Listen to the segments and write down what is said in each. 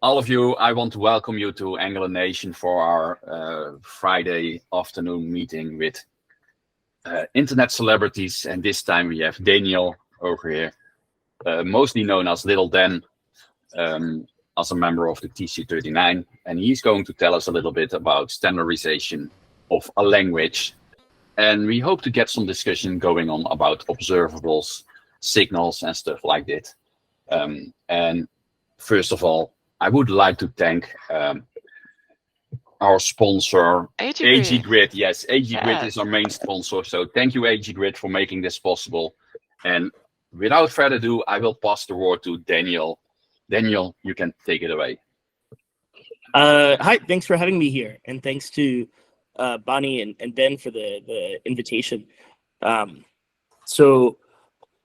all of you, I want to welcome you to Angular Nation for our Friday afternoon meeting with internet celebrities. And this time we have Daniel over here, mostly known as Little Dan, as a member of the TC39. And he's going to tell us a little bit about standardization of a language. And we hope to get some discussion going on about observables, signals, and stuff like that. And first of all, I would like to thank our sponsor, AG Grid. Yes, AG Grid is our main sponsor. So thank you, AG Grid, for making this possible. And without further ado, I will pass the word to Daniel. Daniel, you can take it away. Hi, thanks for having me here. And thanks to Bonnie and Ben for the invitation. So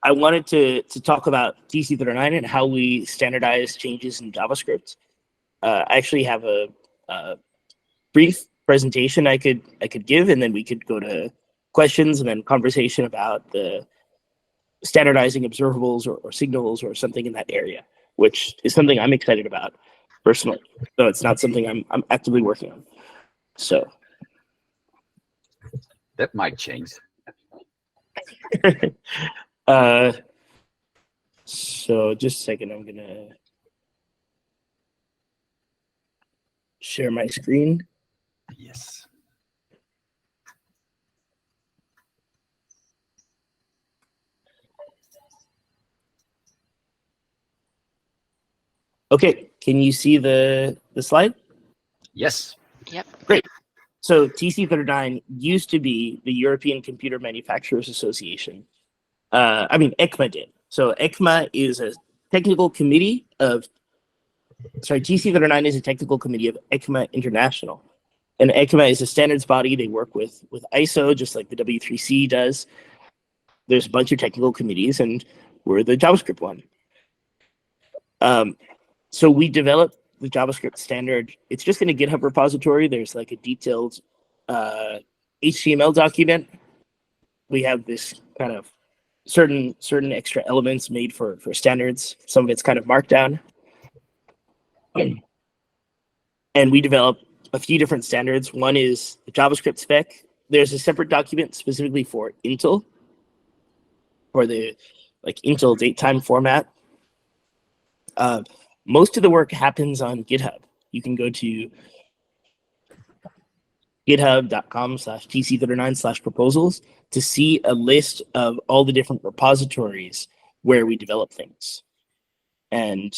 I wanted to talk about TC39 and how we standardize changes in JavaScript. I actually have a brief presentation I could give, and then we could go to questions and then conversation about the standardizing observables or signals or something in that area, which is something I'm excited about personally. So it's not something I'm actively working on. So that might change. So just a second, I'm gonna share my screen. Yes. Okay, can you see the slide? Yes. Yep. Great. So TC39 used to be the European Computer Manufacturers Association. ECMA did. So ECMA is a technical committee of, TC39 is a technical committee of ECMA International. And ECMA is a standards body. They work with ISO, just like the W3C does. There's a bunch of technical committees, and we're the JavaScript one. So we developed the JavaScript standard. It's just in a GitHub repository. There's like a detailed HTML document. We have this kind of certain extra elements made for standards. Some of it's kind of markdown. And we developed a few different standards. One is the JavaScript spec. There's a separate document specifically for Intel, for the Intel datetime format. Most of the work happens on GitHub. You can go to github.com/tc39/proposals to see a list of all the different repositories where we develop things. And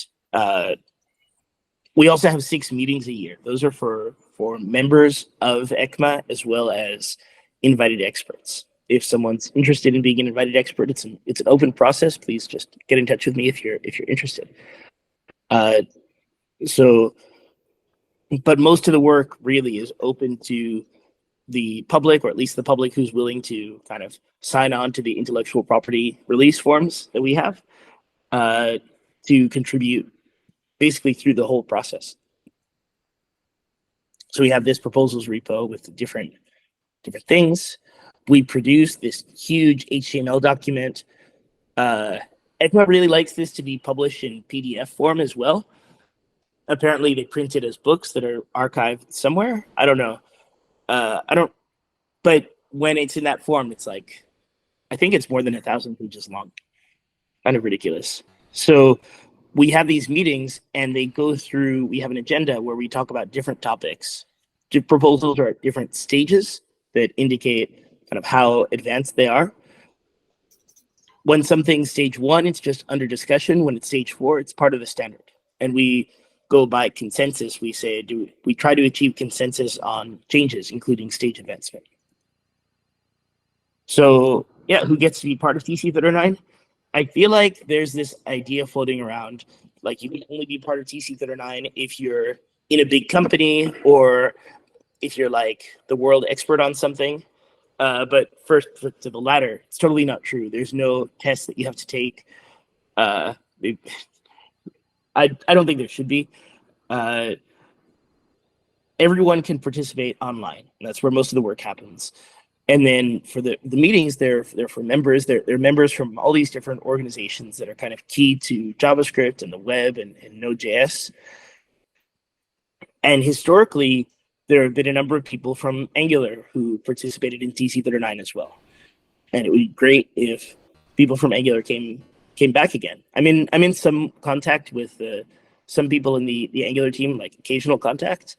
we also have 6 meetings a year. Those are for members of ECMA as well as invited experts. If someone's interested in being an invited expert, it's an open process. Please just get in touch with me if you're interested. But most of the work really is open to the public, or at least the public who's willing to kind of sign on to the intellectual property release forms that we have to contribute basically through the whole process. So we have this proposals repo with different things. We produce this huge HTML document. ECMA really likes this to be published in PDF form as well. Apparently they print it as books that are archived somewhere. I don't know. But when it's in that form, it's like, I think it's more than 1,000 pages long. Kind of ridiculous. So we have these meetings and they go through, we have an agenda where we talk about different topics. Proposals are at different stages that indicate kind of how advanced they are. When something's stage 1, it's just under discussion. When it's stage 4, it's part of the standard. And we go by consensus. We say, we try to achieve consensus on changes, including stage advancement. So yeah, who gets to be part of TC39? I feel like there's this idea floating around, like you can only be part of TC39 if you're in a big company or if you're like the world expert on something. But first, to the latter, it's totally not true. There's no test that you have to take. I don't think there should be. Everyone can participate online. And that's where most of the work happens. And then for the meetings, they're for members. They're members from all these different organizations that are kind of key to JavaScript and the web and Node.js. And historically, there have been a number of people from Angular who participated in TC39 as well. And it would be great if people from Angular came back again. I'm in some contact with some people in the Angular team, like occasional contact.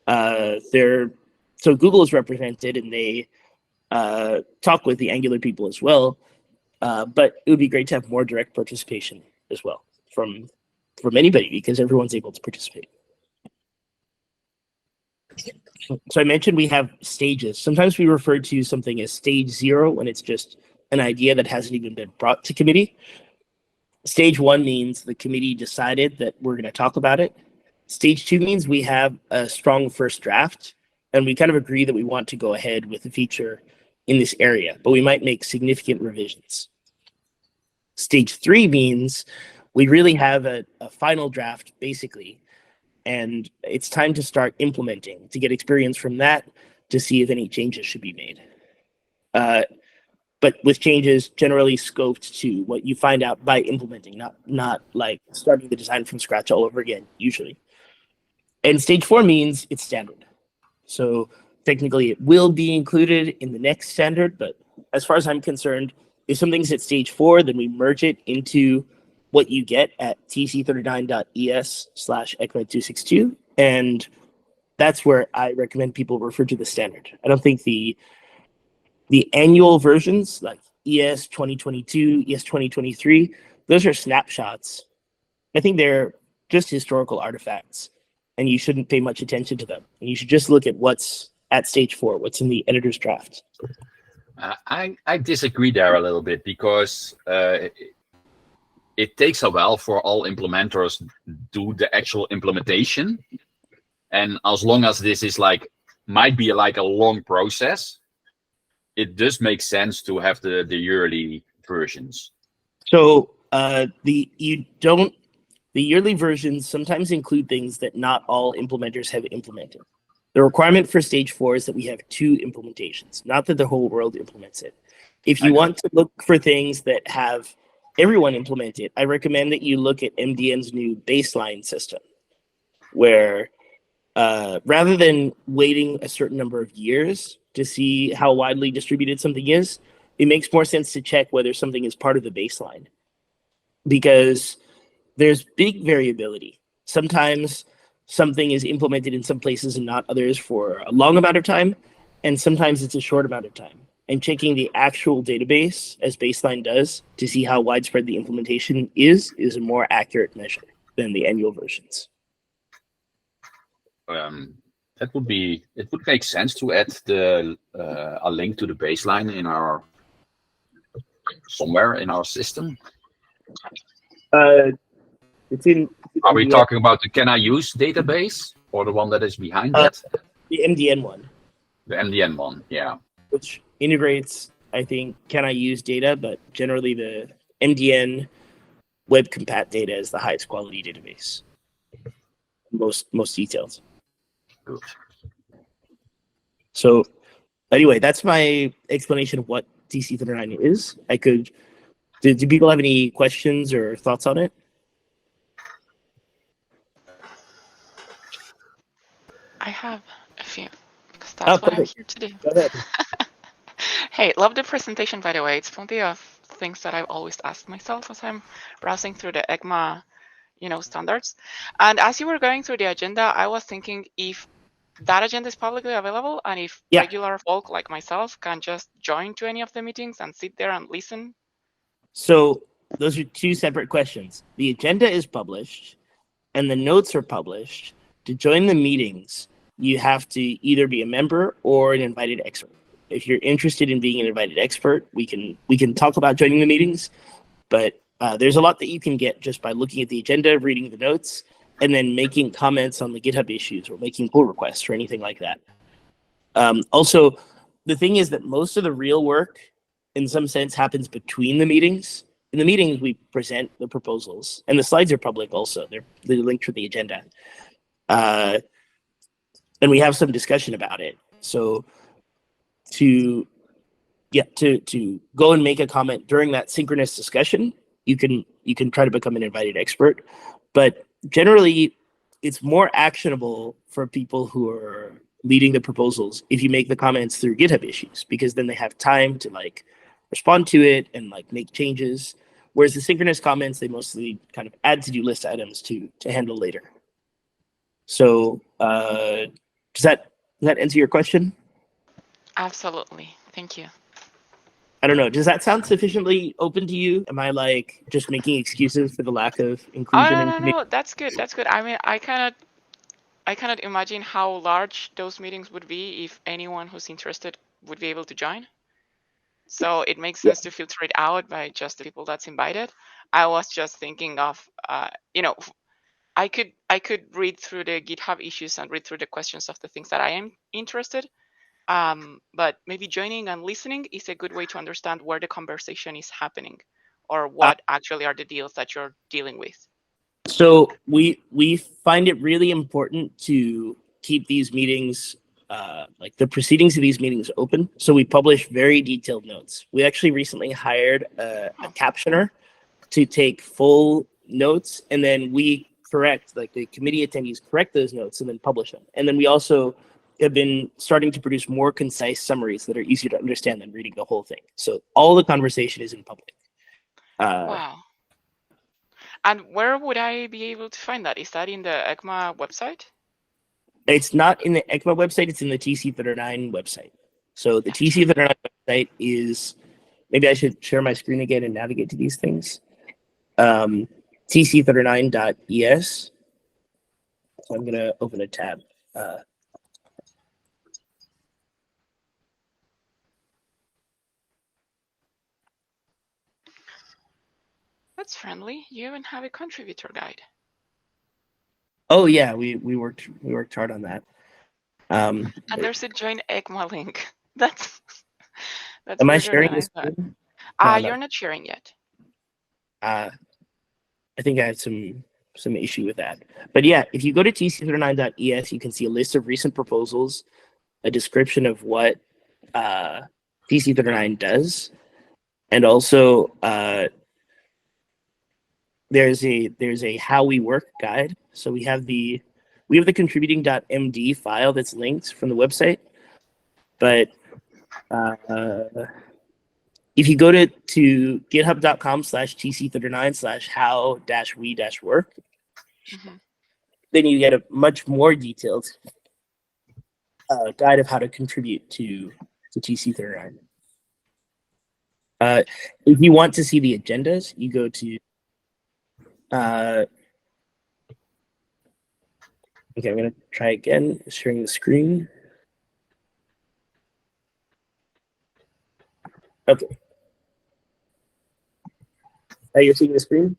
So Google is represented, and they talk with the Angular people as well. But it would be great to have more direct participation as well from anybody, because everyone's able to participate. So I mentioned we have stages. Sometimes we refer to something as stage 0 when it's just an idea that hasn't even been brought to committee. Stage 1 means the committee decided that we're going to talk about it. Stage 2 means we have a strong first draft, and we kind of agree that we want to go ahead with the feature in this area, but we might make significant revisions. Stage 3 means we really have a final draft, basically, and it's time to start implementing, to get experience from that, to see if any changes should be made. But with changes generally scoped to what you find out by implementing, not like starting the design from scratch all over again, usually. And stage 4 means it's standard. So technically it will be included in the next standard, but as far as I'm concerned, if something's at stage 4, then we merge it into what you get at tc39.es/ecmed262, and that's where I recommend people refer to the standard. I don't think the annual versions like ES 2022, ES 2023, those are snapshots. I think they're just historical artifacts, and you shouldn't pay much attention to them. And you should just look at what's at stage 4, what's in the editor's draft. I disagree there a little bit, because it takes a while for all implementers do the actual implementation. And as long as this is might be like a long process, it does make sense to have the yearly versions. So the yearly versions sometimes include things that not all implementers have implemented. The requirement for stage 4 is that we have 2 implementations, not that the whole world implements it. If you want to look for things that have everyone implement it, I recommend that you look at MDN's new baseline system, where rather than waiting a certain number of years to see how widely distributed something is, it makes more sense to check whether something is part of the baseline, because there's big variability. Sometimes something is implemented in some places and not others for a long amount of time, and sometimes it's a short amount of time. And checking the actual database, as baseline does, to see how widespread the implementation is a more accurate measure than the annual versions. It would make sense to add a link to the baseline in somewhere in our system. It's in. Are we talking about the Can I Use database, or the one that is behind that? The MDN one. The MDN one, yeah. Which integrates, I think, Can I Use data, but generally the MDN web compat data is the highest quality database. Most detailed. Good. So anyway, that's my explanation of what TC39 is. Do people have any questions or thoughts on it? I have a few, because that's what I'm here to do. Go ahead. Hey, love the presentation, by the way. It's plenty of things that I've always asked myself as I'm browsing through the ECMA, standards. And as you were going through the agenda, I was thinking if that agenda is publicly available, and if regular folk like myself can just join to any of the meetings and sit there and listen. So those are 2 separate questions. The agenda is published, and the notes are published. To join the meetings, you have to either be a member or an invited expert. If you're interested in being an invited expert, we can talk about joining the meetings, but there's a lot that you can get just by looking at the agenda, reading the notes, and then making comments on the GitHub issues or making pull requests or anything like that. Also, the thing is that most of the real work, in some sense, happens between the meetings. In the meetings, we present the proposals, and the slides are public also. They're linked to the agenda. And we have some discussion about it. So to go and make a comment during that synchronous discussion, you can try to become an invited expert. But generally, it's more actionable for people who are leading the proposals if you make the comments through GitHub issues, because then they have time to like respond to it and like make changes. Whereas the synchronous comments, they mostly kind of add to-do list items to handle later. So does that answer your question? Absolutely. Thank you. I don't know. Does that sound sufficiently open to you? Am I like just making excuses for the lack of inclusion? Oh, no. That's good. That's good. I mean, I cannot imagine how large those meetings would be if anyone who's interested would be able to join. So it makes sense to filter it out by just the people that's invited. I was just thinking of, I could read through the GitHub issues and read through the questions of the things that I am interested. But maybe joining and listening is a good way to understand where the conversation is happening, or what actually are the deals that you're dealing with. So we find it really important to keep these meetings, like the proceedings of these meetings, open. So we publish very detailed notes. We actually recently hired a captioner to take full notes, and then we correct, like the committee attendees correct those notes and then publish them. And then we also have been starting to produce more concise summaries that are easier to understand than reading the whole thing. So all the conversation is in public. Wow. And where would I be able to find that? Is that in the ECMA website? It's not in the ECMA website, it's in the TC39 website. So the TC39 website is, maybe I should share my screen again and navigate to these things. TC39.es. So I'm going to open a tab. That's friendly. You even have a contributor guide. Oh yeah, we worked hard on that. And there's a join ECMA link. That's am I weirder sharing than this? I thought. No, You're not sharing yet. I think I had some issue with that. But yeah, if you go to tc39.es, you can see a list of recent proposals, a description of what TC39 does, and also there's a how we work guide. So we have the contributing.md file that's linked from the website, but if you go to github.com/tc39/how-we-work, then you get a much more detailed guide of how to contribute to TC39. If you want to see the agendas, you go to okay, I'm going to try again, sharing the screen. Okay. Are you seeing the screen?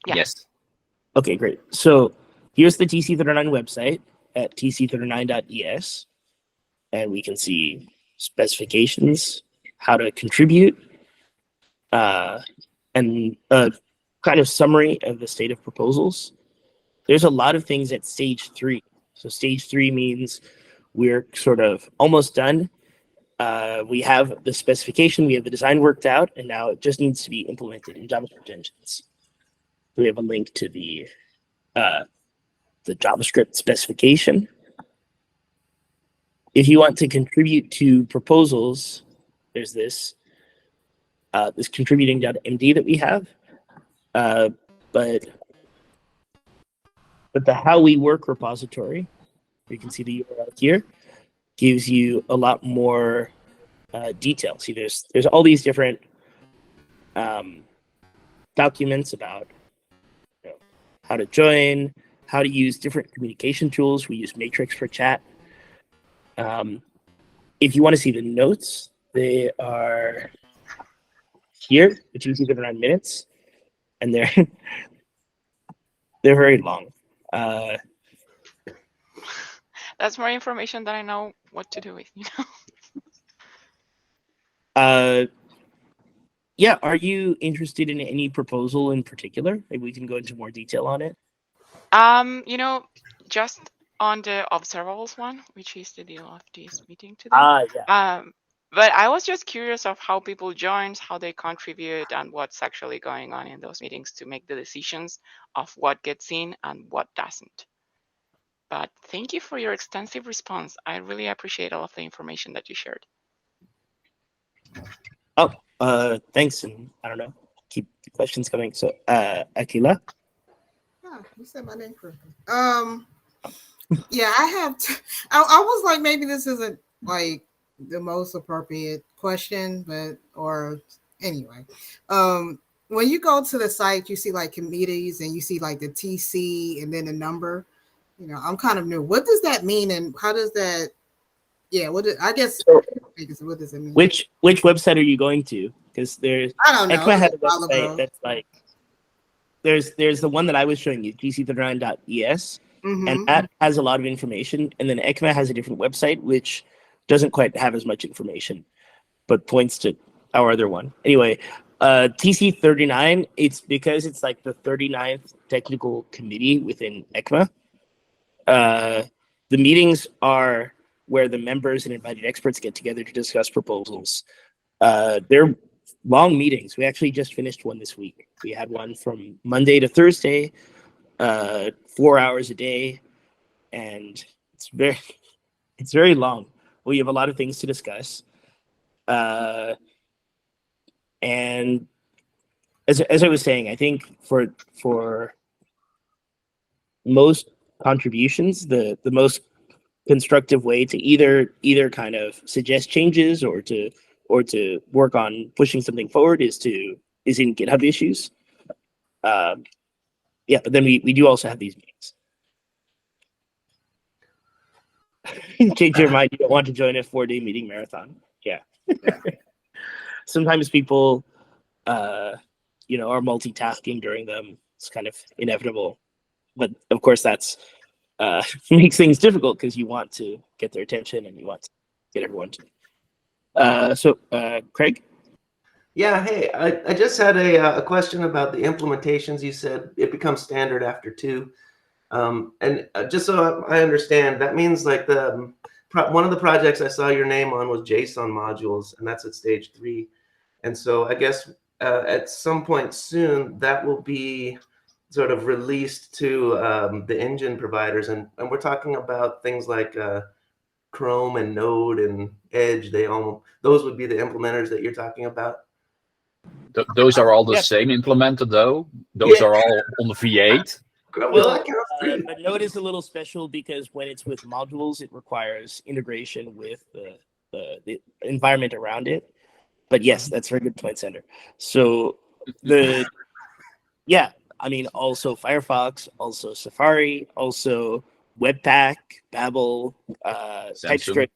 Yeah. Yes. Okay, great. So here's the TC39 website at tc39.es, and we can see specifications, how to contribute, and a kind of summary of the state of proposals. There's a lot of things at stage 3. So stage 3 means we're sort of almost done. We have the specification, we have the design worked out, and now it just needs to be implemented in JavaScript engines. We have a link to the JavaScript specification. If you want to contribute to proposals, there's this contributing.md that we have, but the how we work repository, you can see the URL here, gives you a lot more detail. See, there's all these different documents about how to join, how to use different communication tools. We use Matrix for chat. If you want to see the notes, they are here, which is even around minutes, and they're very long. That's more information that I know what to do with, Yeah, are you interested in any proposal in particular? Maybe we can go into more detail on it. Just on the observables one, which is the deal of this meeting today. Yeah. But I was just curious of how people join, how they contribute, and what's actually going on in those meetings to make the decisions of what gets in and what doesn't. But thank you for your extensive response. I really appreciate all of the information that you shared. Thanks, and I don't know, keep the questions coming. So, Akila? You said my name correctly. Yeah, I have. I was like, maybe this isn't like the most appropriate question, but anyway. When you go to the site, you see like committees and you see like the TC and then the number. I'm kind of new. What does that mean, and how does that? Yeah, what does it mean? Which website are you going to? Because I don't know. ECMA had a website that's like there's the one that I was showing you, TC39.es, and that has a lot of information. And then ECMA has a different website which doesn't quite have as much information, but points to our other one. Anyway, TC39, it's because it's like the 39th technical committee within ECMA. The meetings are where the members and invited experts get together to discuss proposals. They're long meetings. We actually just finished one this week. We had one from Monday to Thursday, 4 hours a day, and it's very long. We have a lot of things to discuss. And as I was saying, I think for most contributions, the most constructive way to either kind of suggest changes or to work on pushing something forward is in GitHub issues. But then we do also have these meetings. Change your mind. You don't want to join a 4-day meeting marathon. Yeah. Sometimes people, are multitasking during them. It's kind of inevitable, but of course that's makes things difficult because you want to get their attention and you want to get everyone to. So, Craig? Yeah, hey, I just had a question about the implementations. You said it becomes standard after 2. And just so I understand, that means like one of the projects I saw your name on was JSON modules, and that's at stage 3. And so I guess at some point soon, that will be sort of released to the engine providers. And we're talking about things like Chrome and Node and Edge. Those would be the implementers that you're talking about. Those are all the same implementer, though. Those are all on the V8. Well, but Node is a little special because when it's with modules, it requires integration with the environment around it. But yes, that's a very good point, Sander. So also Firefox, also Safari, also Webpack, Babel, TypeScript,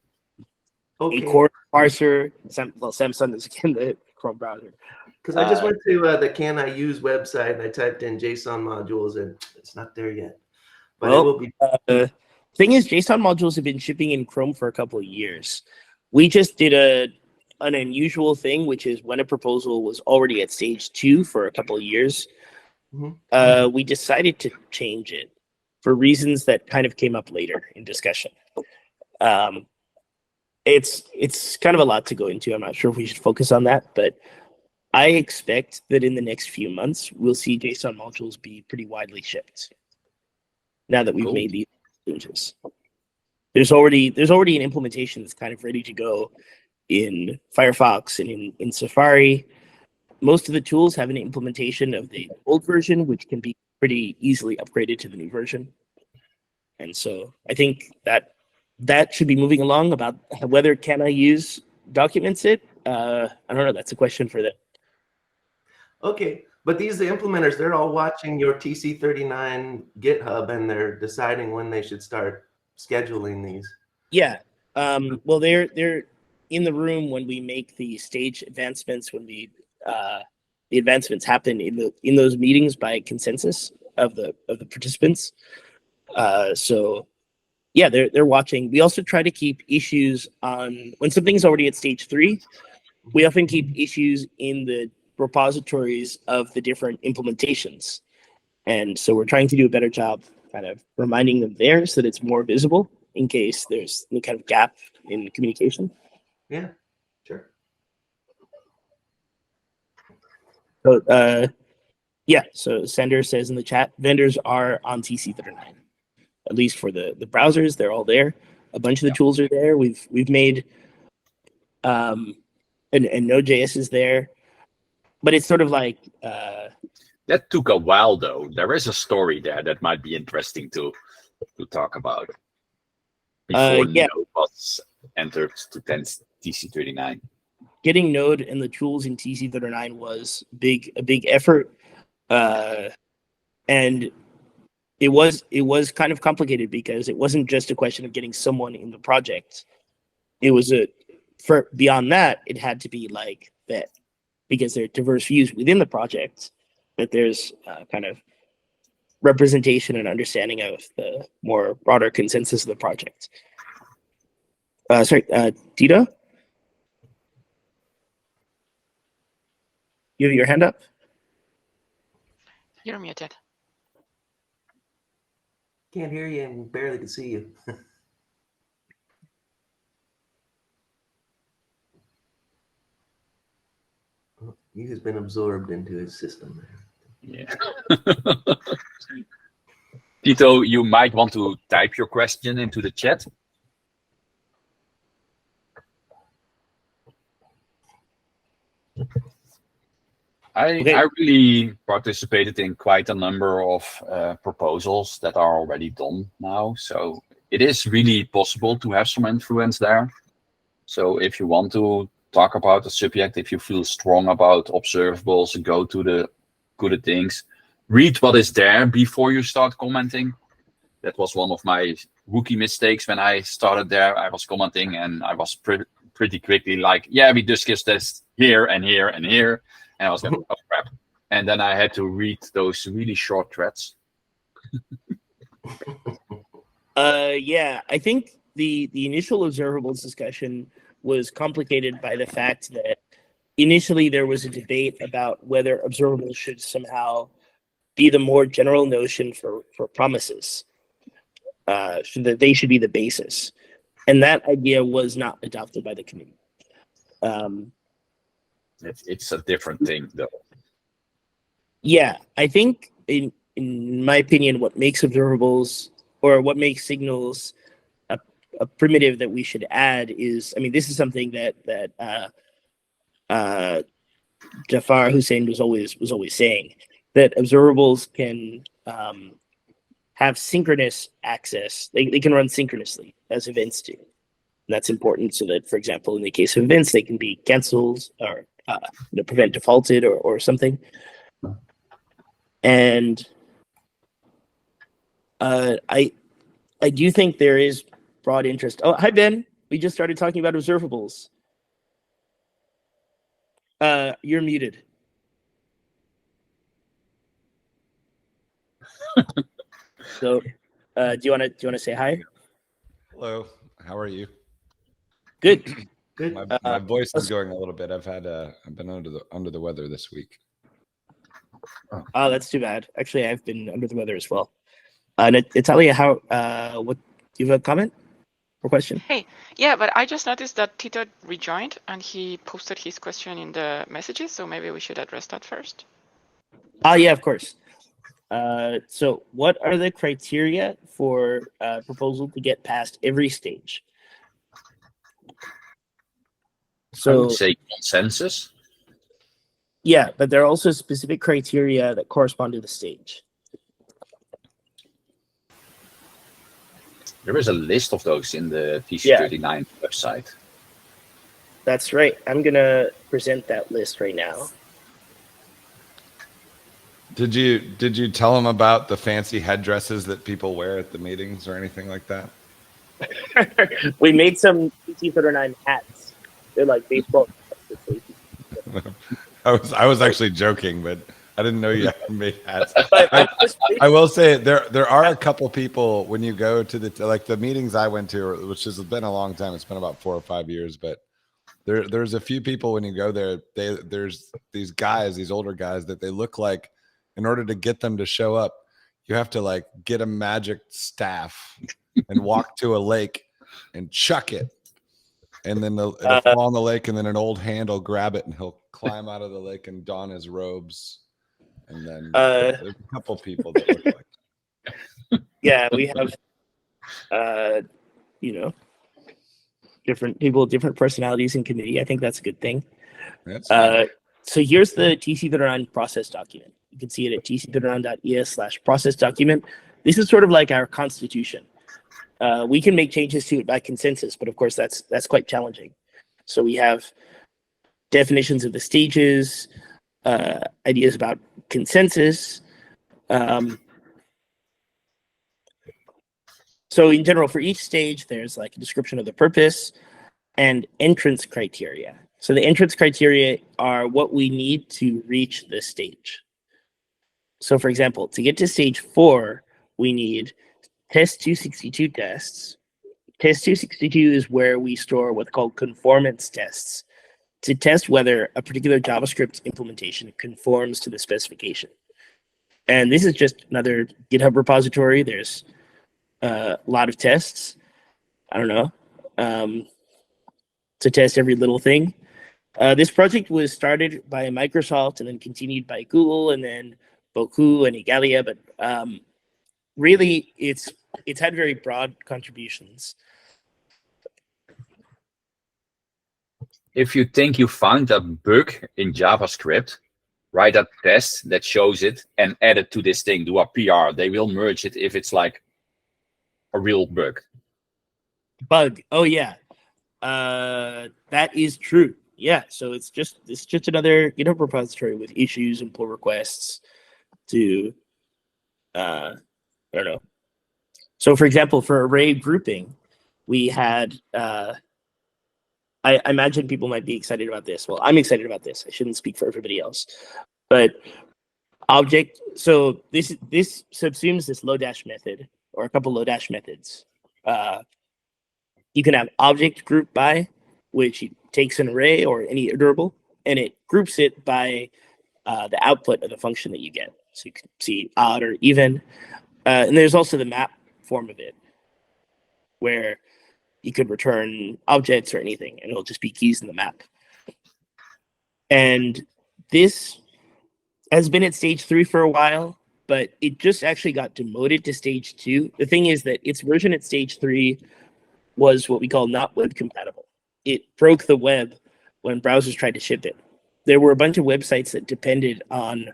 a core parser. Samsung is again the Chrome browser. Because I just went to the Can I Use website and I typed in JSON modules and it's not there yet. But it will be. The thing is, JSON modules have been shipping in Chrome for a couple of years. We just did an unusual thing, which is when a proposal was already at stage 2 for a couple of years, we decided to change it for reasons that kind of came up later in discussion. It's kind of a lot to go into. I'm not sure if we should focus on that, but I expect that in the next few months, we'll see JSON modules be pretty widely shipped. Now that we've made these changes, there's already an implementation that's kind of ready to go in Firefox and in Safari. Most of the tools have an implementation of the old version, which can be pretty easily upgraded to the new version. And so I think that should be moving along. About whether Can I Use documents it, I don't know. That's a question for them. Okay, but the implementers, they're all watching your TC39 GitHub and they're deciding when they should start scheduling these. Yeah. Well, they're in the room when we make the stage advancements, when the advancements happen in those meetings by consensus of the participants. So yeah, they're watching. We also try to keep issues on when something's already at stage 3. We often keep issues in the repositories of the different implementations, and so we're trying to do a better job kind of reminding them there so that it's more visible in case there's any kind of gap in communication. Yeah, sure. So so Sender says in the chat, vendors are on TC39. at least for the browsers. They're all there. A bunch of the tools are there. We've made and Node.js is there, but it's sort of like that took a while though. There is a story there that might be interesting to talk about before yeah. Node was entered to TC39. Getting Node and the tools in TC39 was a big effort, and it was kind of complicated because it wasn't just a question of getting someone in the project. It was beyond that, it had to be like that, because there are diverse views within the project, that there's kind of representation and understanding of the more broader consensus of the project. Sorry, Tito? You have your hand up? You're muted. Can't hear you and barely can see you. He's been absorbed into his system. Yeah. Tito, you might want to type your question into the chat. I really participated in quite a number of proposals that are already done now. So it is really possible to have some influence there. So if you want to talk about the subject, if you feel strong about observables, go to the good things, read what is there before you start commenting. That was one of my rookie mistakes when I started there. I was commenting and I was pretty quickly like, yeah, we discussed this here and here and here. And I was like, oh crap. And then I had to read those really short threads. Yeah, I think the initial observables discussion was complicated by the fact that initially there was a debate about whether observables should somehow be the more general notion for promises, so that they should be the basis. And that idea was not adopted by the committee. It's a different thing, though. Yeah, I think in my opinion, what makes observables or what makes signals a primitive that we should add is, I mean, this is something that Jafar Hussein was always saying, that observables can have synchronous access. They can run synchronously as events do. And that's important so that, for example, in the case of events, they can be canceled or prevent defaulted or something. And I do think there is broad interest. Oh, hi, Ben. We just started talking about observables. You're muted. So, do you want to say hi? Hello. How are you? Good. Good. My voice is going a little bit. I've been under the weather this week. Oh, that's too bad. Actually, I've been under the weather as well. Natalia, what do you have a comment or question? Hey, yeah, but I just noticed that Tito rejoined and he posted his question in the messages, so maybe we should address that first. Yeah, of course. So what are the criteria for a proposal to get past every stage? I would say consensus. Yeah, but there are also specific criteria that correspond to the stage. There is a list of those in the TC39 website. That's right. I'm going to present that list right now. Did you tell them about the fancy headdresses that people wear at the meetings or anything like that? We made some TC39 hats. They're like baseball. I was actually joking, but I didn't know you had made hats. I will say there are a couple people when you go to the meetings I went to, which has been a long time. It's been about 4 or 5 years, but there's a few people when you go there. There's these guys, these older guys that they look like. In order to get them to show up, you have to like get a magic staff and walk to a lake and chuck it, and then it'll fall in the lake, and then an old hand will grab it and he'll climb out of the lake and don his robes. And then there's a couple people that look like that. Yeah, we have You know, different people, different personalities in committee. I think that's a good thing. That's So here's the TC39 process document. You can see it at tc39.es/process document. This is sort of like our constitution. We can make changes to it by consensus, but of course that's quite challenging. So we have definitions of the stages, ideas about consensus. So in general, for each stage, there's like a description of the purpose and entrance criteria. So the entrance criteria are what we need to reach this stage. So for example, to get to stage 4, we need test 262 tests. Test 262 is where we store what's called conformance tests to test whether a particular JavaScript implementation conforms to the specification. And this is just another GitHub repository. There's a lot of tests. I don't know, to test every little thing. This project was started by Microsoft and then continued by Google and then Boku and Igalia, but really it's had very broad contributions. If you think you found a bug in JavaScript, write a test that shows it and add it to this thing, do a PR. They will merge it if it's like a real bug. Oh yeah. That is true. Yeah, so it's just another GitHub repository with issues and pull requests to I don't know. So for example, for array grouping, we had I imagine people might be excited about this. Well, I'm excited about this. I shouldn't speak for everybody else. But object, so this subsumes this Lodash method or a couple Lodash methods. You can have object group by, which takes an array or any iterable, and it groups it by the output of the function that you get. So you can see odd or even. And there's also the map form of it, where you could return objects or anything, and it'll just be keys in the map. And this has been at stage 3 for a while, but it just actually got demoted to stage 2. The thing is that its version at stage 3 was what we call not web compatible. It broke the web when browsers tried to ship it. There were a bunch of websites that depended on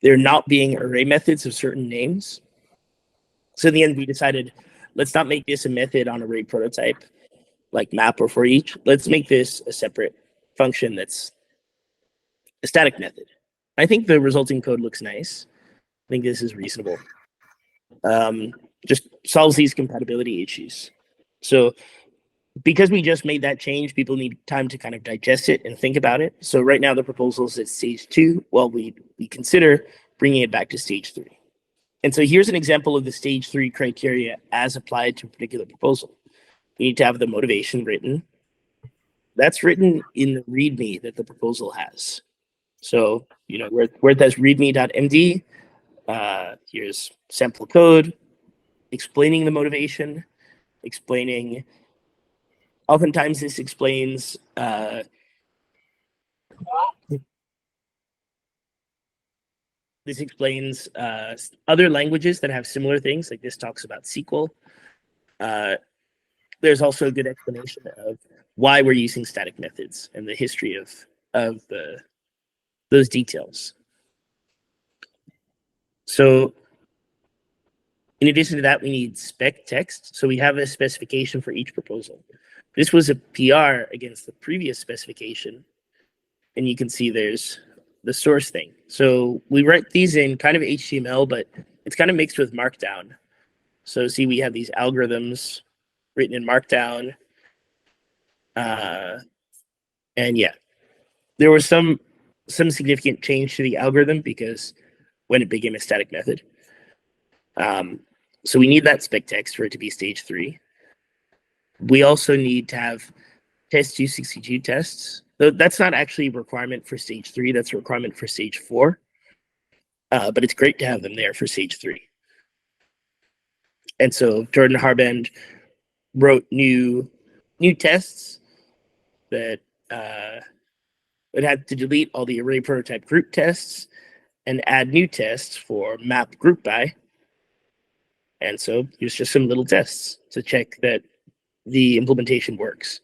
there not being array methods of certain names. So in the end, we decided, let's not make this a method on array prototype, like map or for each. Let's make this a separate function that's a static method. I think the resulting code looks nice. I think this is reasonable. Just solves these compatibility issues. So because we just made that change, people need time to kind of digest it and think about it. So right now the proposal is at stage 2, while we consider bringing it back to stage 3. And so here's an example of the stage 3 criteria as applied to a particular proposal. You need to have the motivation written. That's written in the README that the proposal has. So, where it says readme.md, here's sample code, explaining the motivation, explaining, oftentimes this explains other languages that have similar things, like this talks about SQL. There's also a good explanation of why we're using static methods and the history of those details. So in addition to that, we need spec text. So we have a specification for each proposal. This was a PR against the previous specification. And you can see there's the source thing. So we write these in kind of HTML, but it's kind of mixed with Markdown. So see, we have these algorithms written in Markdown. And yeah, there was some significant change to the algorithm because when it became a static method. So we need that spec text for it to be stage 3. We also need to have test 262 tests. That's not actually a requirement for stage 3. That's a requirement for stage 4. But it's great to have them there for stage 3. And so Jordan Harband wrote new tests that it had to delete all the array prototype group tests and add new tests for map group by. And so there's just some little tests to check that the implementation works.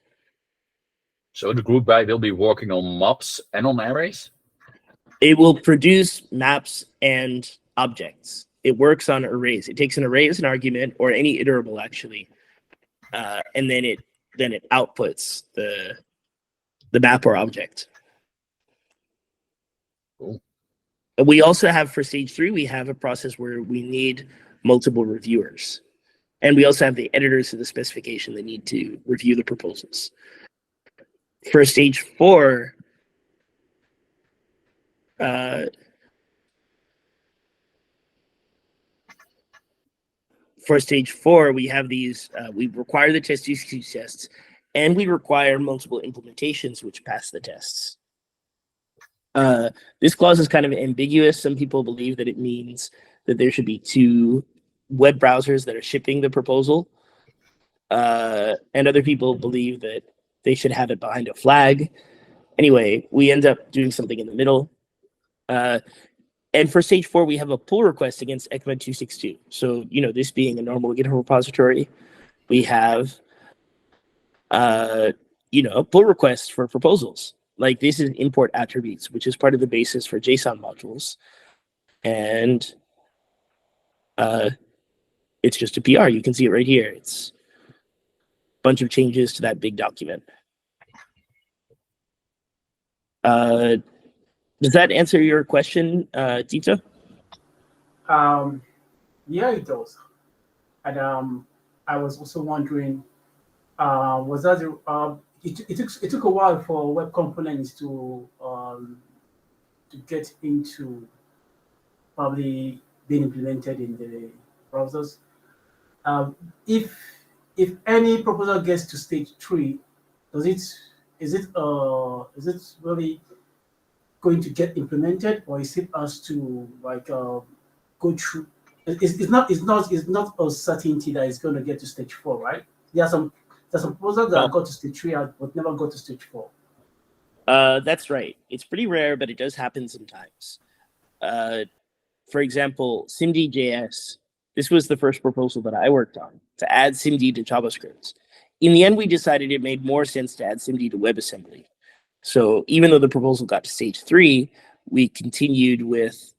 So the group by will be working on maps and on arrays? It will produce maps and objects. It works on arrays. It takes an array as an argument, or any iterable actually, and then it outputs the map or object. Cool. We also have, for stage 3, we have a process where we need multiple reviewers. And we also have the editors of the specification that need to review the proposals. For stage 4, we have these, we require the test use case tests, and we require multiple implementations which pass the tests. This clause is kind of ambiguous. Some people believe that it means that there should be 2 web browsers that are shipping the proposal. And other people believe that they should have it behind a flag. Anyway, we end up doing something in the middle. And for stage 4, we have a pull request against ECMA 262. So, this being a normal GitHub repository, we have, a pull request for proposals. Like, this is import attributes, which is part of the basis for JSON modules. And it's just a PR. You can see it right here. It's a bunch of changes to that big document. Does that answer your question, Tito? Yeah, it does. And I was also wondering, was that it took a while for web components to get into probably being implemented in the browsers. If any proposal gets to stage 3, is it really going to get implemented, or is it us to go through? It's not a certainty that it's going to get to stage 4, right? There's some proposals that got to stage 3 but never got to stage 4. That's right. It's pretty rare, but it does happen sometimes. For example, SIMD.js. This was the first proposal that I worked on, to add SIMD to JavaScript. In the end, we decided it made more sense to add SIMD to WebAssembly. So even though the proposal got to stage 3, we continued with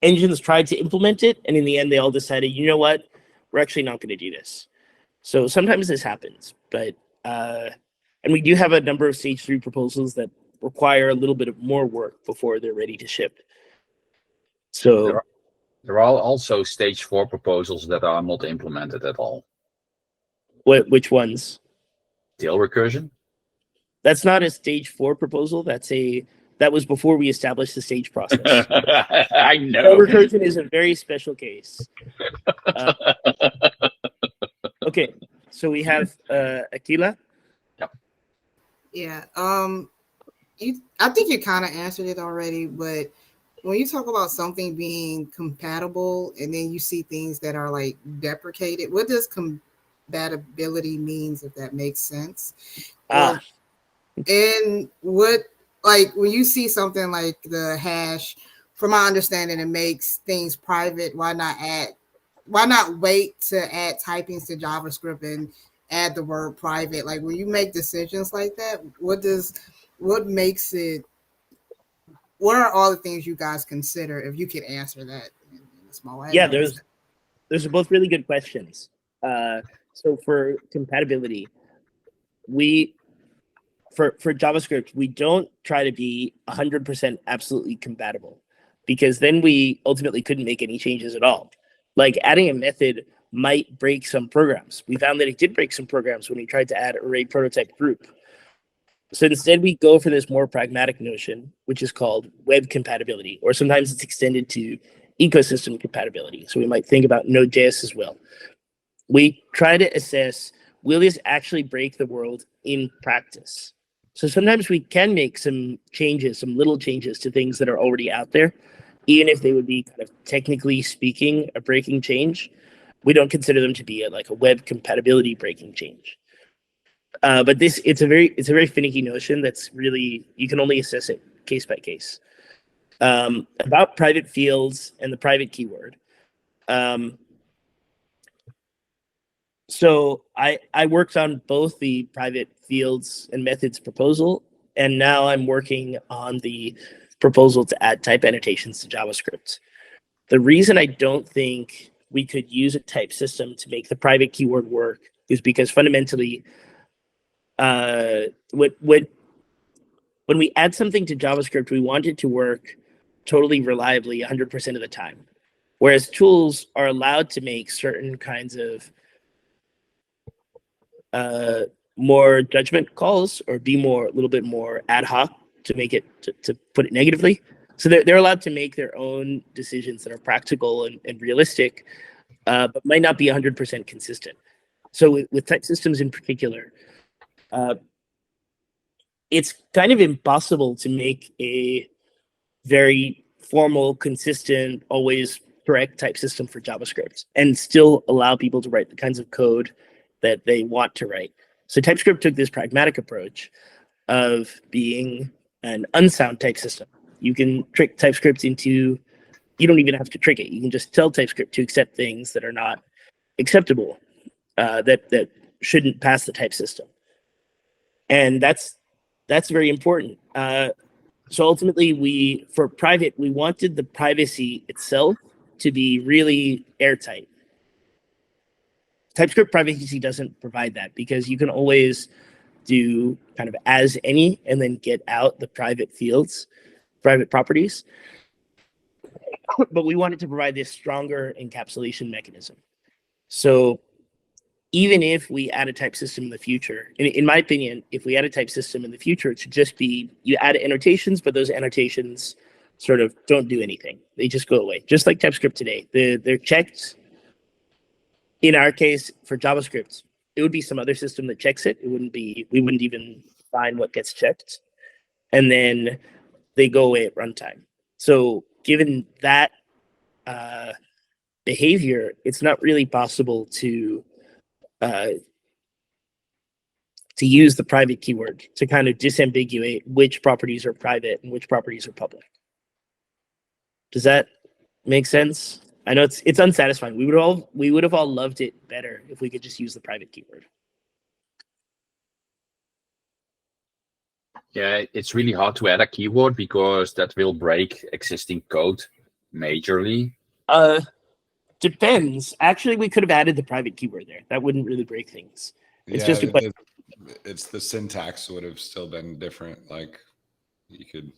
engines tried to implement it, and in the end, they all decided, you know what, we're actually not going to do this. So sometimes this happens, but and we do have a number of stage 3 proposals that require a little bit of more work before they're ready to ship. So there are also stage 4 proposals that are not implemented at all. Which ones? Tail recursion? That's not a stage 4 proposal. That was before we established the stage process. I know. Tail recursion is a very special case. Okay, so we have Aquila. Yeah. I think you kind of answered it already, but when you talk about something being compatible and then you see things that are like deprecated, what does compatibility means, if that makes sense? And what, like, when you see something like the hash, from my understanding, it makes things private. Why not wait to add typings to JavaScript and add the word private? Like, when you make decisions like that, what makes it, what are all the things you guys consider, if you could answer that in a small way? Yeah, those are both really good questions. So for compatibility, for JavaScript, we don't try to be 100% absolutely compatible, because then we ultimately couldn't make any changes at all. Like, adding a method might break some programs. We found that it did break some programs when we tried to add array prototype group. So instead, we go for this more pragmatic notion, which is called web compatibility, or sometimes it's extended to ecosystem compatibility. So we might think about Node.js as well. We try to assess, will this actually break the world in practice? So sometimes we can make some changes, some little changes to things that are already out there, even if they would be kind of technically speaking a breaking change. We don't consider them to be like a web compatibility breaking change. But it's a very finicky notion that's really, you can only assess it case by case. about private fields and the private keyword. So I worked on both the private fields and methods proposal, and now I'm working on the proposal to add type annotations to JavaScript. The reason I don't think we could use a type system to make the private keyword work is because fundamentally, when we add something to JavaScript, we want it to work totally reliably 100% of the time. Whereas tools are allowed to make certain kinds of more judgment calls or be a little bit more ad hoc to make it, to put it negatively. So they're allowed to make their own decisions that are practical and realistic, but might not be 100% consistent. So with type systems in particular, it's kind of impossible to make a very formal, consistent, always correct type system for JavaScript and still allow people to write the kinds of code that they want to write. So TypeScript took this pragmatic approach of being an unsound type system. You can trick TypeScript into, you don't even have to trick it. You can just tell TypeScript to accept things that are not acceptable, that shouldn't pass the type system. And that's very important. So ultimately, for private, we wanted the privacy itself to be really airtight. TypeScript privacy doesn't provide that because you can always do kind of as any and then get out the private fields, private properties. But we wanted to provide this stronger encapsulation mechanism. So even if we add a type system in the future, in my opinion, if we add a type system in the future, it should just be you add annotations, but those annotations sort of don't do anything. They just go away, just like TypeScript today. They're checked. In our case, for JavaScript, it would be some other system that checks it. We wouldn't even find what gets checked. And then they go away at runtime. So given that behavior, it's not really possible to use the private keyword to kind of disambiguate which properties are private and which properties are public. Does that make sense? I know it's unsatisfying. We would have all loved it better if we could just use the private keyword. Yeah, it's really hard to add a keyword because that will break existing code majorly. Depends. Actually, we could have added the private keyword there. That wouldn't really break things. It's just a question. It's the syntax would have still been different. Like you could.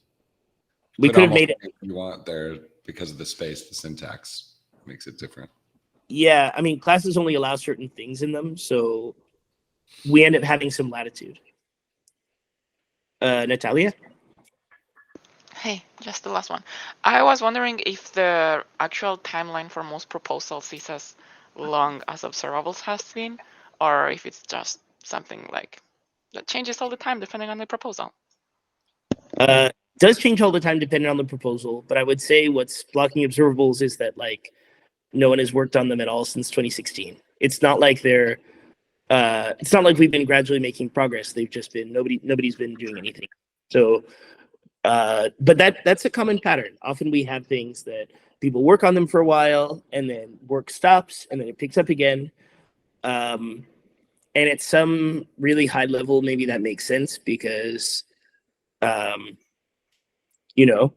We could have made it. You want there because of the space. The syntax makes it different. Yeah, I mean, classes only allow certain things in them, so we end up having some latitude. Natalia? Hey, just the last one. I was wondering if the actual timeline for most proposals is as long as Observables has been, or if it's just something like that changes all the time depending on the proposal. Does change all the time depending on the proposal, but I would say what's blocking Observables is that like no one has worked on them at all since 2016. It's not like they're it's not like we've been gradually making progress. They've just been nobody's been doing anything. So but that's a common pattern. Often we have things that people work on them for a while and then work stops and then it picks up again. And at some really high level, maybe that makes sense because you know,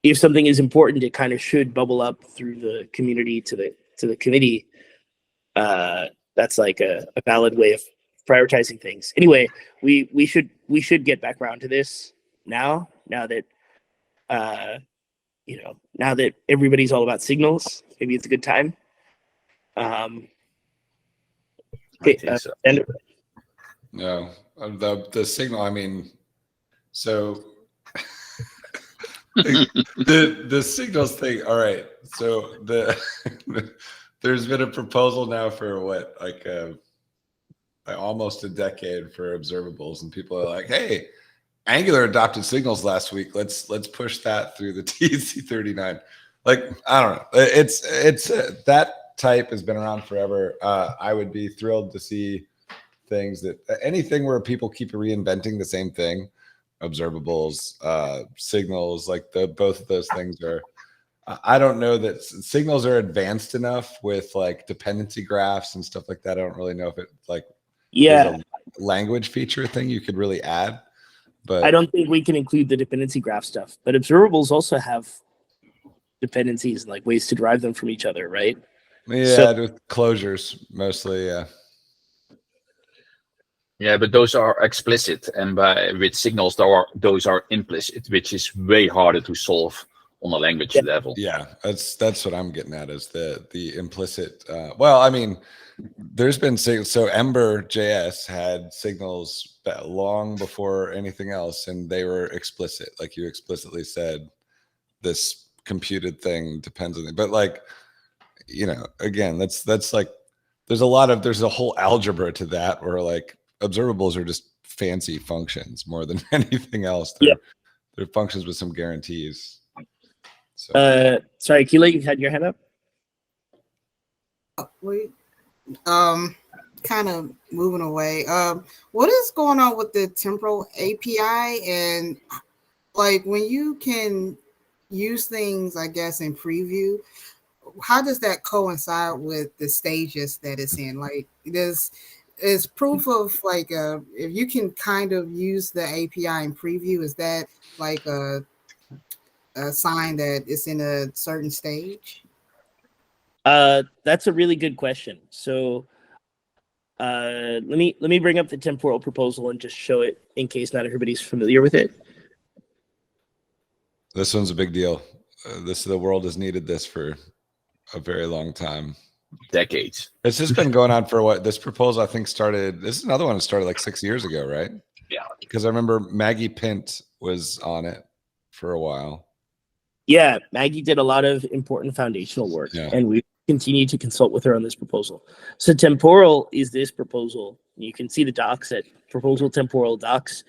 if something is important, it kind of should bubble up through the community to the committee. That's like a valid way of prioritizing things. Anyway, we should get back around to this now that you know, now that everybody's all about signals. Maybe it's a good time. Okay, So. No, the signal. I mean, so the signals thing. All right. So there's been a proposal now for what, like almost a decade for observables, and people are like, "Hey, Angular adopted signals last week. Let's push that through the TC39." Like, I don't know. It's that type has been around forever. I would be thrilled to see things that anything where people keep reinventing the same thing. observables, signals, like both of those things are. I don't know that signals are advanced enough with like dependency graphs and stuff like that. I don't really know if it like is a language feature thing you could really add. But I don't think we can include the dependency graph stuff. But observables also have dependencies and like ways to derive them from each other, right? Yeah, with closures mostly. Yeah. Yeah, but those are explicit, and with signals, those are implicit, which is way harder to solve on a language level. Yeah, that's what I'm getting at is the implicit. Well, I mean, there's been so Ember.js had signals long before anything else, and they were explicit. Like you explicitly said, this computed thing depends on it. But like, you know, again, that's like there's a whole algebra to that where like observables are just fancy functions more than anything else. They're functions with some guarantees. So. Sorry, Keela, you had your hand up? Wait, kind of moving away. What is going on with the temporal API? And like when you can use things, I guess, in preview, how does that coincide with the stages that it's in? Like, is proof of like if you can kind of use the API in preview, is that like a sign that it's in a certain stage? That's a really good question. So let me bring up the temporal proposal and just show it in case not everybody's familiar with it. This one's a big deal. The world has needed this for a very long time. Decades. It's just been going on for what? This proposal, I think, started. This is another one that started like 6 years ago, right? Yeah. Because I remember Maggie Pint was on it for a while. Yeah, Maggie did a lot of important foundational work, and we continue to consult with her on this proposal. So temporal is this proposal. You can see the docs at proposal temporal docs,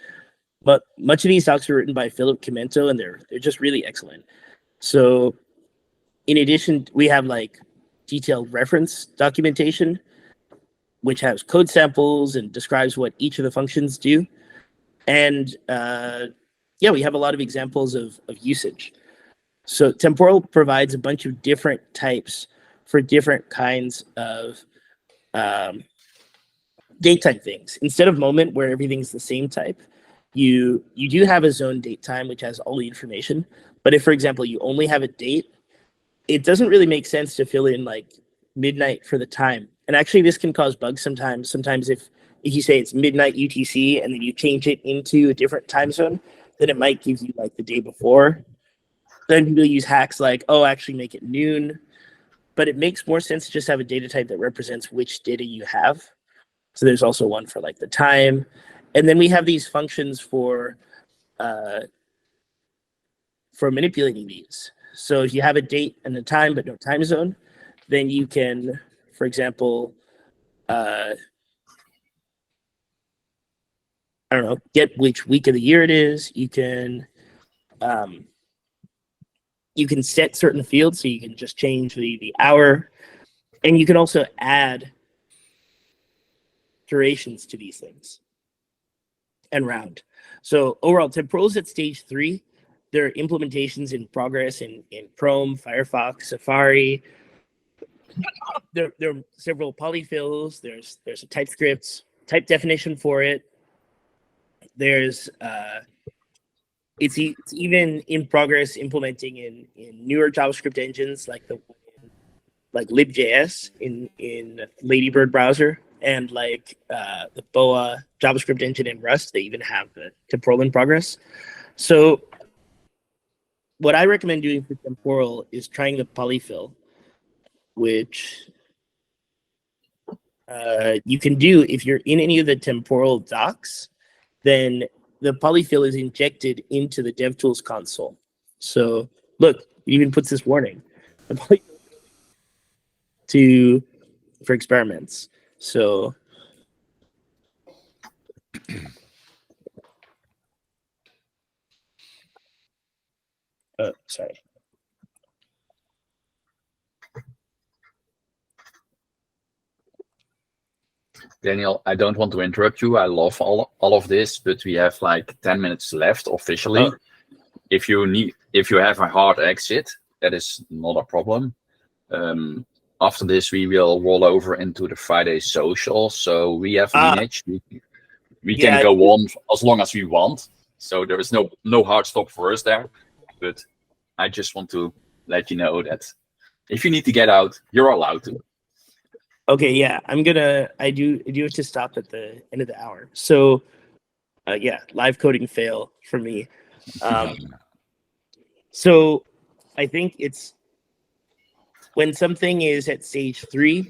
but much of these docs are written by Philip Chimento, and they're just really excellent. So in addition, we have like detailed reference documentation, which has code samples and describes what each of the functions do. And we have a lot of examples of usage. So temporal provides a bunch of different types for different kinds of date time things. Instead of moment where everything's the same type, you do have a zone date time, which has all the information. But if, for example, you only have a date, it doesn't really make sense to fill in like midnight for the time. And actually this can cause bugs sometimes. Sometimes if you say it's midnight UTC and then you change it into a different time zone, then it might give you like the day before. Then people use hacks like, oh, actually make it noon. But it makes more sense to just have a data type that represents which data you have. So there's also one for like the time. And then we have these functions for manipulating these. So if you have a date and a time but no time zone, then you can, for example, get which week of the year it is. You can set certain fields, so you can just change the hour, and you can also add durations to these things and round. So overall, temporals at stage 3. There are implementations in progress in Chrome, Firefox, Safari. There are several polyfills. There's a TypeScript type definition for it. There's it's even in progress implementing in newer JavaScript engines like lib.js in Ladybird browser, and like the Boa JavaScript engine in Rust. They even have the temporal in progress. So what I recommend doing for temporal is trying the polyfill, which you can do if you're in any of the temporal docs. Then the polyfill is injected into the DevTools console. So look, it even puts this warning for experiments. So sorry. Daniel, I don't want to interrupt you. I love all of this, but we have like 10 minutes left officially. Oh. If you have a hard exit, that is not a problem. After this, we will roll over into the Friday social. So we have lineage. We can go on as long as we want. So there is no hard stop for us there. But I just want to let you know that if you need to get out, you're allowed to. Okay, yeah, I do have to stop at the end of the hour. So, live coding fail for me. So I think it's when something is at stage 3,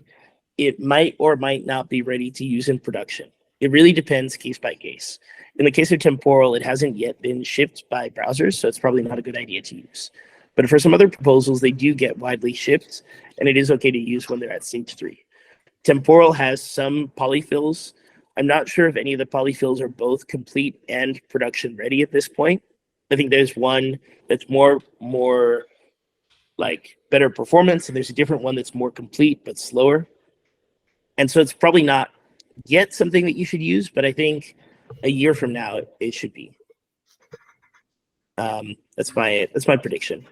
it might or might not be ready to use in production. It really depends case by case. In the case of Temporal, it hasn't yet been shipped by browsers, so it's probably not a good idea to use. But for some other proposals, they do get widely shipped, and it is okay to use when they're at stage 3. Temporal has some polyfills. I'm not sure if any of the polyfills are both complete and production ready at this point. I think there's one that's more like better performance, and there's a different one that's more complete but slower. And so it's probably not yet something that you should use, but I think a year from now it should be. That's my prediction.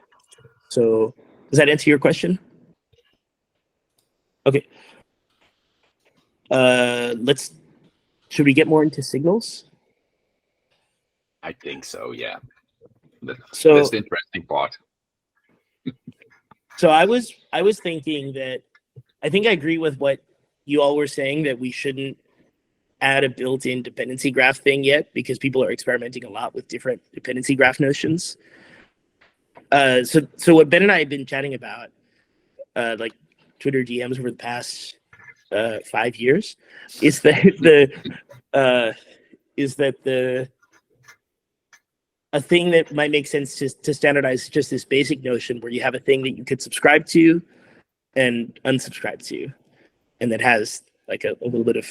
So does that answer your question? Okay. Should we get more into signals? I think so, yeah. That's So the interesting part. So I was thinking that I think I agree with what you all were saying, that we shouldn't add a built-in dependency graph thing yet because people are experimenting a lot with different dependency graph notions. So what Ben and I have been chatting about, like Twitter DMs over the past 5 years, is that a thing that might make sense to standardize just this basic notion where you have a thing that you could subscribe to and unsubscribe to, and that has like a little bit of.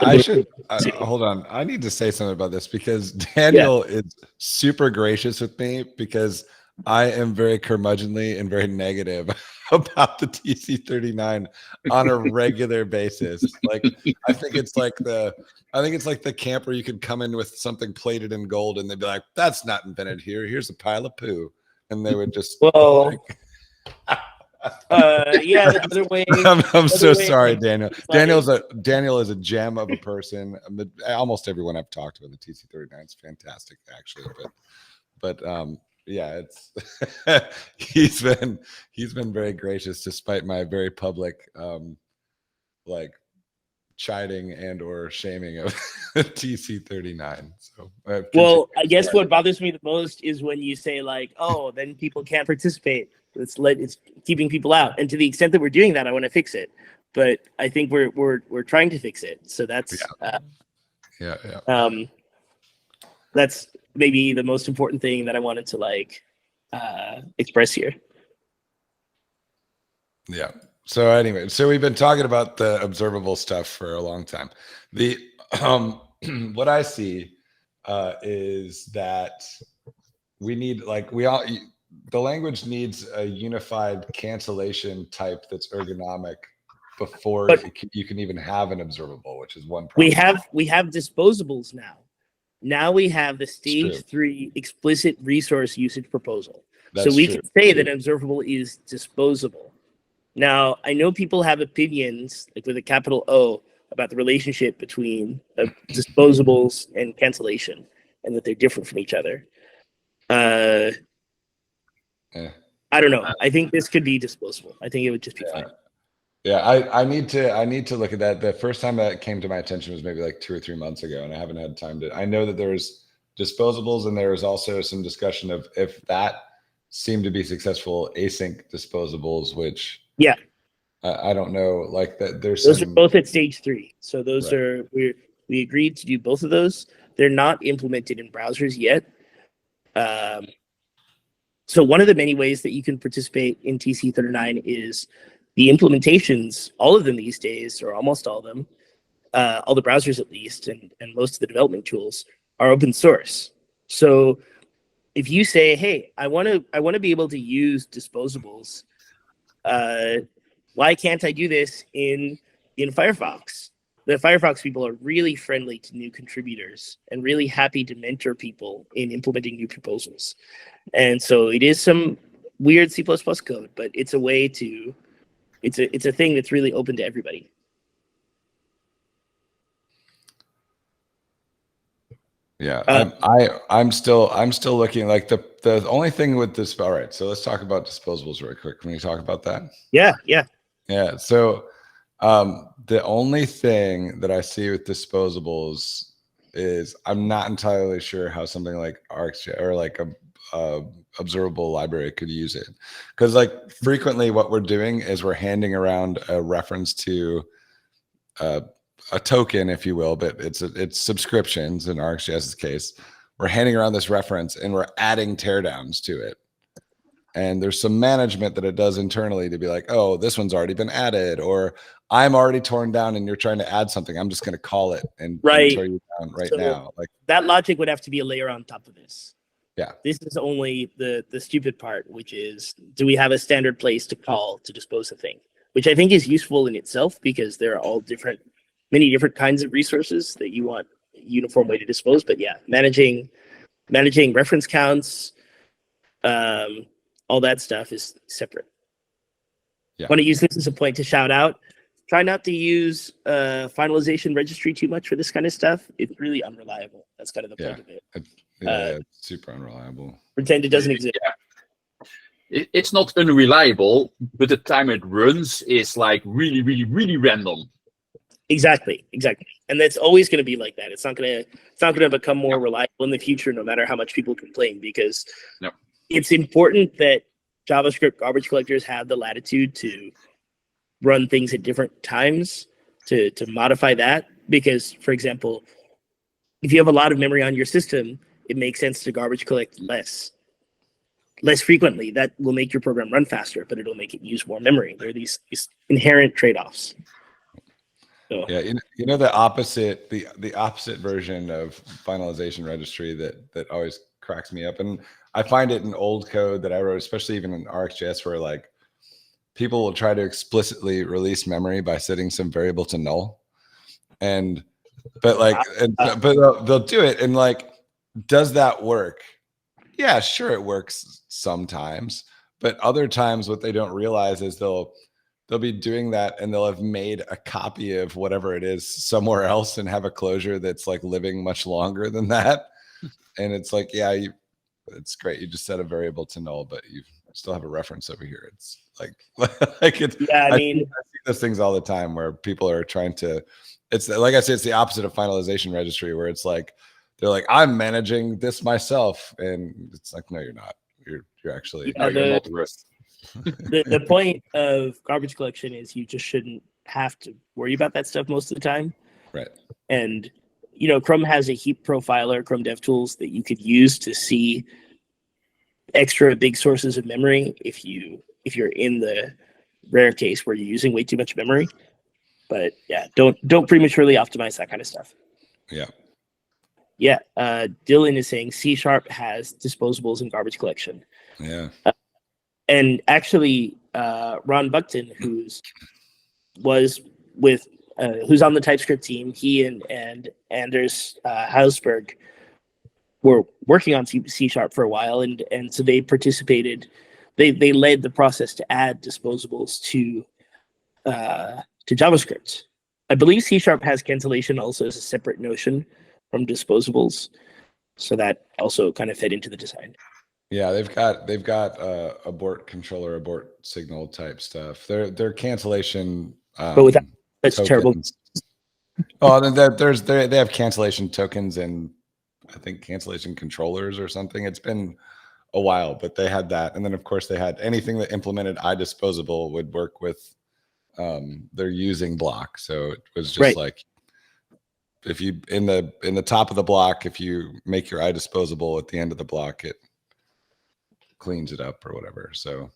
I should hold on. I need to say something about this because Daniel is super gracious with me because I am very curmudgeonly and very negative about the TC39 on a regular basis. Like I think it's like the camp where you could come in with something plated in gold and they'd be like, "That's not invented here. Here's a pile of poo," and they would just. Well, the other way. I'm so sorry, Daniel. Daniel is a gem of a person. Almost everyone I've talked to in the TC39 is fantastic, actually. But yeah, it's he's been very gracious despite my very public like chiding and or shaming of TC39. So well, I guess what bothers me the most is when you say like, "Oh, then people can't participate. It's keeping people out." And to the extent that we're doing that, I want to fix it. But I think we're trying to fix it. So that's that's maybe the most important thing that I wanted to like express here. Yeah. So anyway, we've been talking about the observable stuff for a long time. The what I see is that we need the language needs a unified cancellation type that's ergonomic before you can even have an observable, which is one problem. We have disposables now. Now we have the stage 3 explicit resource usage proposal. So we can say that an observable is disposable. Now, I know people have opinions, like with a capital O, about the relationship between disposables and cancellation, and that they're different from each other. I don't know. I think this could be disposable. I think it would just be fine. Yeah, I need to look at that. The first time that came to my attention was maybe like 2 or 3 months ago, and I haven't had time to. I know that there's disposables, and there was also some discussion of if that seemed to be successful, async disposables, which I don't know. Like that, those are both at stage 3. So those are we agreed to do both of those. They're not implemented in browsers yet. So one of the many ways that you can participate in TC39 is the implementations, all of them these days, or almost all of them, all the browsers at least, and most of the development tools are open source. So if you say, "Hey, I want to be able to use disposables, why can't I do this in Firefox?" the Firefox people are really friendly to new contributors and really happy to mentor people in implementing new proposals. And so it is some weird C++ code, but it's a way to, it's a thing that's really open to everybody. Yeah, I'm still looking like the only thing with this. All right, so let's talk about disposables really quick. Can we talk about that? Yeah. So the only thing that I see with disposables is I'm not entirely sure how something like ArcGIS or like a observable library could use it, because like frequently what we're doing is we're handing around a reference to a token, if you will, but it's subscriptions in ArcGIS's case. We're handing around this reference and we're adding teardowns to it. And there's some management that it does internally to be like, oh, this one's already been added, or I'm already torn down and you're trying to add something. I'm just going to call it and tear you down now. Like that logic would have to be a layer on top of this. Yeah. This is only the stupid part, which is, do we have a standard place to call to dispose of thing? Which I think is useful in itself, because there are all many different kinds of resources that you want a uniform way to dispose. But yeah, managing reference counts, all that stuff is separate. Yeah. Want to use this as a point to shout out. Try not to use finalization registry too much for this kind of stuff. It's really unreliable. That's kind of the point of it. It's super unreliable. Pretend it doesn't exist. Yeah. It's not unreliable, but the time it runs is like really, really, really random. Exactly. And that's always going to be like that. It's not going to become more reliable in the future, no matter how much people complain, because it's important that JavaScript garbage collectors have the latitude to run things at different times to modify that. Because, for example, if you have a lot of memory on your system, it makes sense to garbage collect less frequently. That will make your program run faster, but it'll make it use more memory. There are these inherent trade-offs. So. Yeah, you know the opposite version of finalization registry that always cracks me up, and I find it in old code that I wrote, especially even in ArcGIS, where like people will try to explicitly release memory by setting some variable to null, but they'll do it, and like, does that work? Yeah, sure, it works sometimes, but other times what they don't realize is they'll be doing that and they'll have made a copy of whatever it is somewhere else and have a closure that's like living much longer than that. And it's like, yeah, it's great. You just set a variable to null, but you still have a reference over here. It's like it's, yeah, I see those things all the time where people are trying to, it's like I say, it's the opposite of finalization registry, where it's like, they're like, I'm managing this myself. And it's like, no, you're not. You're actually, you're not the risk. The point of garbage collection is you just shouldn't have to worry about that stuff most of the time. Right. And, Chrome has a heap profiler, Chrome DevTools, that you could use to see extra big sources of memory if you're in the rare case where you're using way too much memory. But yeah, don't prematurely optimize that kind of stuff. Yeah. Yeah. Dylan is saying C# has disposables and garbage collection. Yeah. And actually, Ron Buckton, who's on the TypeScript team, he and Anders Hausberg were working on C# for a while, and so they participated. They led the process to add disposables to JavaScript. I believe C# has cancellation also as a separate notion from disposables, so that also kind of fed into the design. Yeah, they've got abort controller, abort signal type stuff. Their cancellation, but without that's tokens. terrible. Oh, then they have cancellation tokens and I think cancellation controllers or something. It's been a while, but they had that, and then of course they had anything that implemented iDisposable would work with their using block. So it was just like, if you in the top of the block, if you make your iDisposable at the end of the block, it cleans it up or whatever. So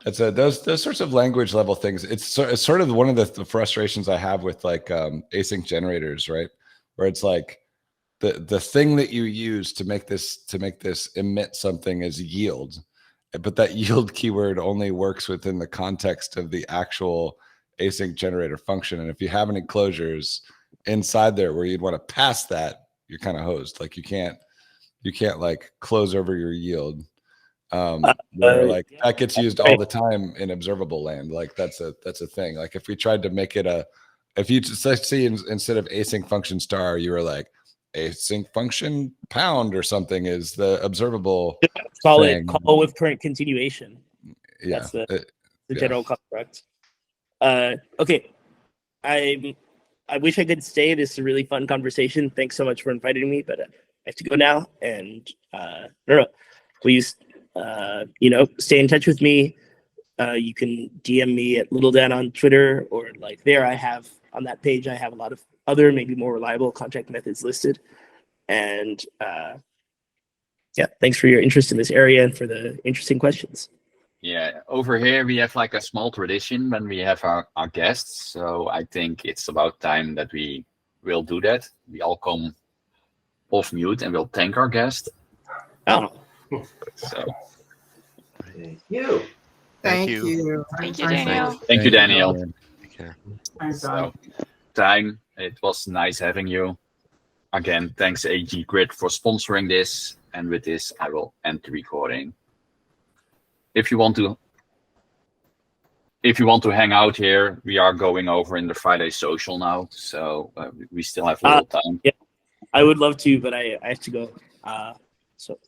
it's those sorts of language level things. It's sort of one of the frustrations I have with like async generators, right? Where it's like the thing that you use to make this emit something is yield, but that yield keyword only works within the context of the actual async generator function. And if you have any closures inside there where you'd want to pass that, you're kind of hosed. Like you can't like close over your yield. Where like that gets used all the time in observable land. Like that's a thing. Like if we tried to make it if you just see instead of async function star, you were like async function pound or something is the observable. Call thing. it call with current continuation. Yeah, that's the general construct. Okay, I wish I could stay. This is a really fun conversation. Thanks so much for inviting me, but I have to go now. And please, stay in touch with me. You can DM me at Little Dan on Twitter, or like there I have on that page, I have a lot of other maybe more reliable contract methods listed. And thanks for your interest in this area and for the interesting questions. Yeah, over here we have like a small tradition when we have our guests. So I think it's about time that we will do that. We all come off mute and we'll thank our guest. Oh. So. Thank you. Thank you. Thank you, Daniel. Thank you, Daniel. Take care. So, time, it was nice having you. Again, thanks AG Grid for sponsoring this. And with this, I will end the recording. If you want to hang out here, we are going over in the Friday social now. So we still have a little time. Yeah, I would love to, but I have to go. So